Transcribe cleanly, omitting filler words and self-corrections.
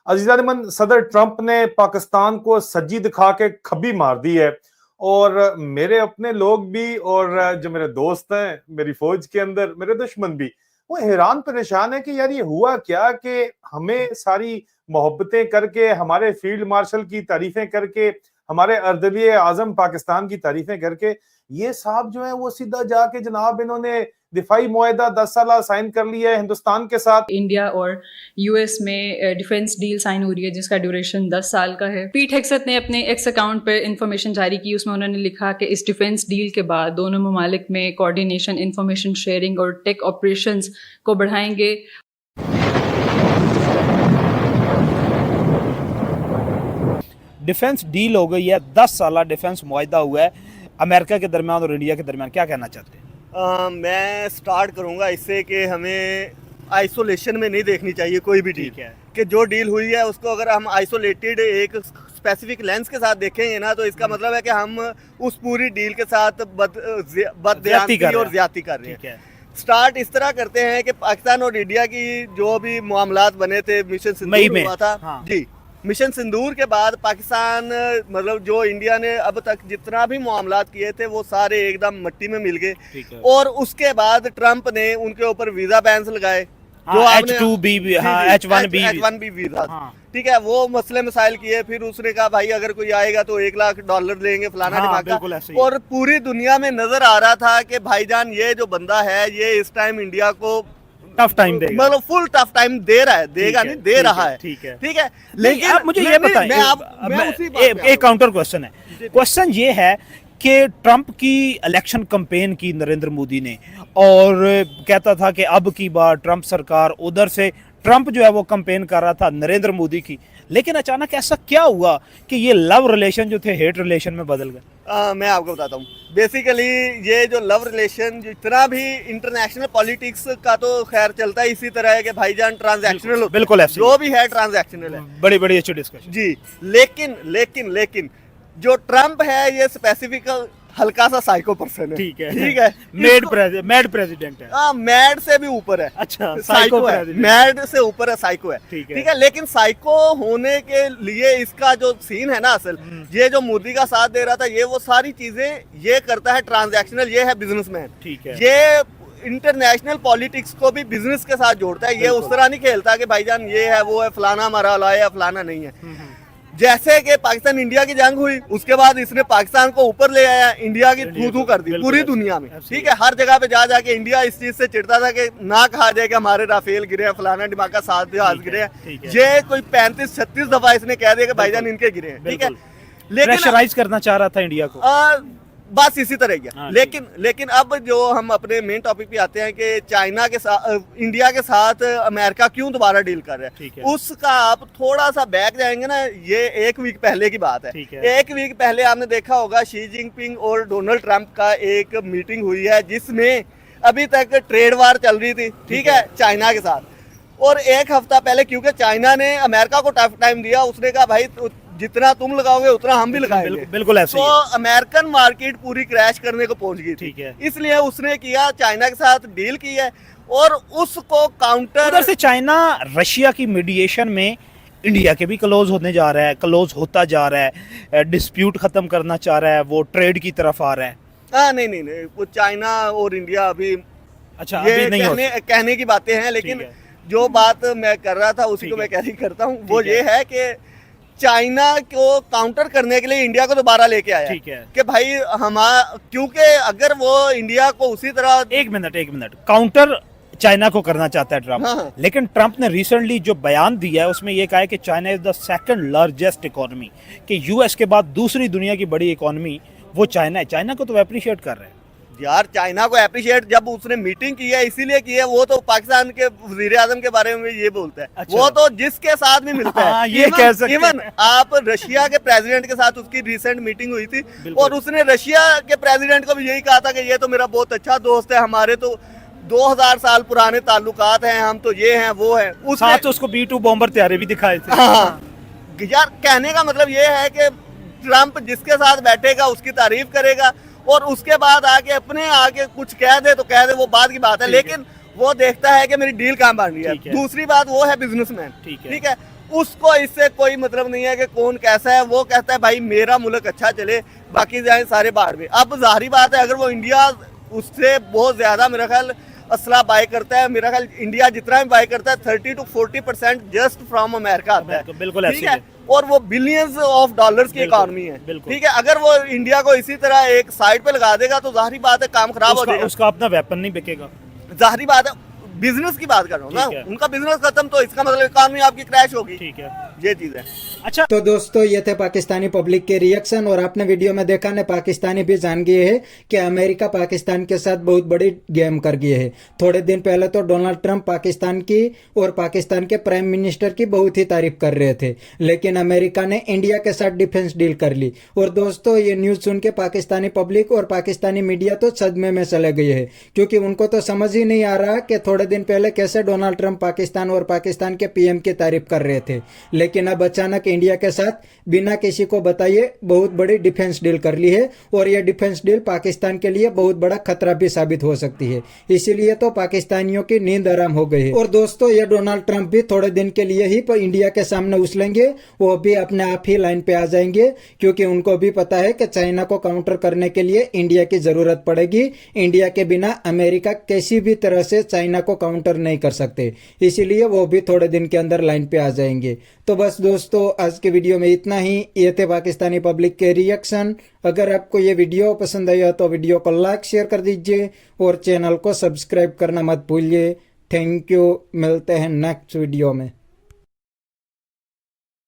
अजीज़ान, सदर ट्रंप ने पाकिस्तान को सज्जी दिखा के खब्बी मार दी है। और मेरे अपने लोग भी और जो मेरे दोस्त हैं मेरी फौज के अंदर, मेरे दुश्मन भी, वो हैरान परेशान है कि यार ये हुआ क्या कि हमें सारी मोहब्बतें करके, हमारे फील्ड मार्शल की तारीफें करके, हमारे अर्दली आजम पाकिस्तान की तारीफें करके, ये साहब जो है वो सीधा जाके जनाब इन्होंने दिफाई मुआहदा 10 साल साइन कर लिया है हिंदुस्तान के साथ। इंडिया और यूएस में डिफेंस डील साइन हो रही है जिसका ड्यूरेशन 10 साल का है। पीट हेग्सेथ ने अपने एक्स अकाउंट पर इंफॉर्मेशन जारी की। उसमें उन्होंने लिखा कि इस डिफेंस डील के बाद दोनों ममालिक में कोऑर्डिनेशन, इंफॉर्मेशन शेयरिंग और टेक ऑपरेशंस को बढ़ाएंगे। डिफेंस डील हो गई है, 10 साल डिफेंस मुआहदा हुआ है अमेरिका के दरमियान और इंडिया के दरमियान। क्या कहना चाहते हैं? मैं स्टार्ट करूंगा इससे कि हमें आइसोलेशन में नहीं देखनी चाहिए कोई भी डील है कि जो डील हुई है उसको अगर हम आइसोलेटेड एक स्पेसिफिक लेंस के साथ देखेंगे ना, तो इसका मतलब है कि हम उस पूरी डील के साथ बददयानती और ज्यादती कर रहे हैं। स्टार्ट इस तरह करते हैं कि पाकिस्तान और इंडिया की जो भी मामलात बने थे, मिशन सिंदूर हुआ था। हाँ। जी, मिशन सिंदूर के बाद पाकिस्तान मतलब जो इंडिया ने अब तक जितना भी मामलात किए थे वो सारे एकदम मिट्टी में मिल गए। और उसके बाद ट्रंप ने उनके ऊपर वीजा बैन्स लगाए, जो H2B, H1B वीजा, ठीक है, वो मसले मसाइल किए। फिर उसने कहा भाई अगर कोई आएगा तो $1 लाख देंगे, फलाना ढिमाका। और पूरी दुनिया में नजर आ रहा था कि भाईजान ये जो बंदा है ये इस टाइम इंडिया को टफ टाइम देगा, मतलब फुल टफ टाइम दे रहा है, देगा नहीं दे रहा है। ठीक है, लेकिन आप मुझे ये बताएं, एक काउंटर क्वेश्चन है। क्वेश्चन ये है कि ट्रंप की इलेक्शन कैंपेन की नरेंद्र मोदी ने, और कहता था कि अब की बार ट्रंप सरकार, उधर से ट्रंप जो है वो कैंपेन कर रहा था नरेंद्र मोदी की, लेकिन अचानक ऐसा क्या हुआ कि ये लव रिलेशन जो थे हेट रिलेशन में बदल गए? मैं आपको बताता हूँ। बेसिकली ये जो लव रिलेशन जितना भी इंटरनेशनल पॉलिटिक्स का तो खैर चलता है इसी तरह है कि भाईजान ट्रांजैक्शनल, बिल्कुल जो भी है ट्रांजैक्शनल है। बड़ी अच्छी डिस्कशन जी। लेकिन जो ट्रंप है ये स्पेसिफिक हल्का सा साइको पर्सन है। ठीक है, मैड प्रेसिडेंट है। हाँ, मैड से भी ऊपर है। अच्छा, साइको है, मैड से ऊपर है, साइको है। ठीक है, लेकिन साइको होने के लिए इसका जो सीन है ना, असल ये जो मोदी का साथ दे रहा था, ये वो सारी चीजें ये करता है ट्रांजैक्शनल, ये है बिजनेसमैन। ठीक है, ये इंटरनेशनल पॉलिटिक्स को भी बिजनेस के साथ जोड़ता है। ये उस तरह नहीं खेलता कि भाईजान ये है वो है, फलाना हमारा लाया, फलाना नहीं है। जैसे कि पाकिस्तान इंडिया की जंग हुई, उसके बाद इसने पाकिस्तान को ऊपर ले आया, इंडिया की थू कर दी पूरी दुनिया में। ठीक है, हर जगह पे जा जाके इंडिया इस चीज से चिढ़ता था कि ना कहा जाए कि हमारे राफेल गिरे, फलाना ढिमाका 7 जहाज गिरे। ये कोई 35-36 दफा इसने कह दिया कि भाईजान इनके गिरे हैं। ठीक है, लेकिन प्रेशराइज करना चाह रहा था इंडिया को, बस इसी तरह गया। लेकिन अब जो हम अपने मेन टॉपिक पे आते हैं कि चाइना के साथ, इंडिया के साथ अमेरिका क्यों दोबारा डील कर रहा है, उसका आप थोड़ा सा बैक जाएंगे ना, ये 1 वीक पहले की बात है। 1 वीक पहले आपने देखा होगा शी जिनपिंग और डोनाल्ड ट्रंप का एक मीटिंग हुई है जिसमें अभी तक ट्रेड वार चल रही थी। ठीक है, चाइना के साथ। और 1 हफ्ता पहले क्योंकि चाइना ने अमेरिका को टफ टाइम दिया, उसने कहा भाई जितना तुम लगाओगे उतना हम भी लगाएंगे। बिल्कुल ऐसे। तो अमेरिकन मार्केट पूरी क्रैश करने को पहुंच गई। ठीक है, इसलिए उसने किया, चाइना के साथ डील की है और उसको काउंटर। उधर से चाइना रशिया की मीडिएशन में इंडिया के भी क्लोज होने जा रहा है, क्लोज होता जा रहा है, डिस्प्यूट खत्म करना चाह रहा है, वो ट्रेड की तरफ आ रहा है। हाँ, नहीं, वो चाइना और इंडिया अभी, अच्छा, ये अभी नहीं कहने की बातें हैं, लेकिन जो बात मैं कर रहा था उसी को मैं कैरी करता हूँ। वो ये है कि चाइना को काउंटर करने के लिए इंडिया को दोबारा लेके आया। ठीक है, कि भाई क्योंकि अगर वो इंडिया को उसी तरह। एक मिनट, काउंटर चाइना को करना चाहता है ट्रंप। हाँ। लेकिन ट्रंप ने रिसेंटली जो बयान दिया है उसमें यह कहा है कि China is the second largest economy, कि यूएस के बाद दूसरी दुनिया की बड़ी इकोनॉमी वो चाइना है। चाइना को तो अप्रिशिएट कर रहे हैं यार। चाइना को अप्रिशिएट जब उसने मीटिंग की है इसीलिए की है, वो तो पाकिस्तान के वजीर आजम के बारे में ये बोलता है। अच्छा। वो तो जिसके साथ भी मिलता है। हाँ, ये कह सकते हैं। इवन आप रशिया के प्रेसिडेंट के साथ उसकी रिसेंट मीटिंग हुई थी और उसने रशिया के प्रेसिडेंट को भी यही कहा था कि ये तो मेरा बहुत अच्छा दोस्त है, हमारे तो 2000 साल पुराने ताल्लुकात हैं, हम तो ये हैं वो हैं। उसको B-2 बॉम्बर तैयारे भी दिखाए थे। हाँ, यार कहने का मतलब ये है कि ट्रंप जिसके साथ बैठेगा उसकी तारीफ करेगा और उसके बाद आगे कुछ कह दे तो कह दे, वो बात की बात है। लेकिन वो देखता है कि मेरी डील कहाँ बन रही है। दूसरी बात वो है बिजनेसमैन। ठीक है, उसको इससे कोई मतलब नहीं है कि कौन कैसा है। वो कहता है भाई मेरा मुल्क अच्छा चले, बाकी जाए सारे बाहर में। अब जाहिर बात है अगर वो इंडिया उससे बहुत ज्यादा मेरा ख्याल असला बाय करता है, मेरा ख्याल इंडिया जितना भी बाय करता है 30 to 40% जस्ट फ्रॉम अमेरिका आता है, बिल्कुल ठीक है। और वो बिलियंस ऑफ डॉलर्स की इकॉनमी है, ठीक है। अगर वो इंडिया को इसी तरह एक साइड पे लगा देगा तो जाहिर बात है काम खराब हो जाएगा, उसका अपना वेपन नहीं बिकेगा। जाहिर बात है बिजनेस की बात कर रहा हूँ ना, उनका बिजनेस खत्म तो इसका मतलब इकॉनमी आपकी क्रैश होगी, ठीक है, ये चीज है। अच्छा तो दोस्तों ये थे पाकिस्तानी पब्लिक के रिएक्शन, और आपने वीडियो में देखा ने पाकिस्तानी भी जान गए हैं कि अमेरिका पाकिस्तान के साथ बहुत बड़ी गेम कर गए है। थोड़े दिन पहले तो डोनाल्ड ट्रंप पाकिस्तान की और पाकिस्तान के प्राइम मिनिस्टर की बहुत ही तारीफ कर रहे थे, लेकिन अमेरिका ने इंडिया के साथ डिफेंस डील कर ली। और दोस्तों ये न्यूज सुन के पाकिस्तानी पब्लिक और पाकिस्तानी मीडिया तो सदमे में चले गए हैं, क्योंकि उनको तो समझ ही नहीं आ रहा कि थोड़े दिन पहले कैसे डोनाल्ड ट्रंप पाकिस्तान और पाकिस्तान के पीएम की तारीफ कर रहे थे, लेकिन अब अचानक इंडिया के साथ बिना किसी को बताए बहुत बड़ी डिफेंस डील कर ली है। और यह डिफेंस डील पाकिस्तान के लिए बहुत बड़ा खतरा भी साबित हो सकती है, इसीलिए तो पाकिस्तानियों की नींद आराम हो गई है। और दोस्तों ये डोनाल्ड ट्रंप भी थोड़े दिन के लिए ही इंडिया के सामने उछलेंगे, वो भी अपने आप ही लाइन पे आ जाएंगे, क्योंकि उनको भी पता है कि चाइना को काउंटर करने के लिए इंडिया की जरूरत पड़ेगी। इंडिया के बिना अमेरिका किसी भी तरह से चाइना को काउंटर नहीं कर सकते, इसीलिए वो भी थोड़े दिन के अंदर लाइन पे आ जाएंगे। तो बस दोस्तों आज के वीडियो में इतना ही। ये थे पाकिस्तानी पब्लिक के रिएक्शन। अगर आपको ये वीडियो पसंद आया तो वीडियो को लाइक शेयर कर दीजिए और चैनल को सब्सक्राइब करना मत भूलिए। थैंक यू, मिलते हैं नेक्स्ट वीडियो में।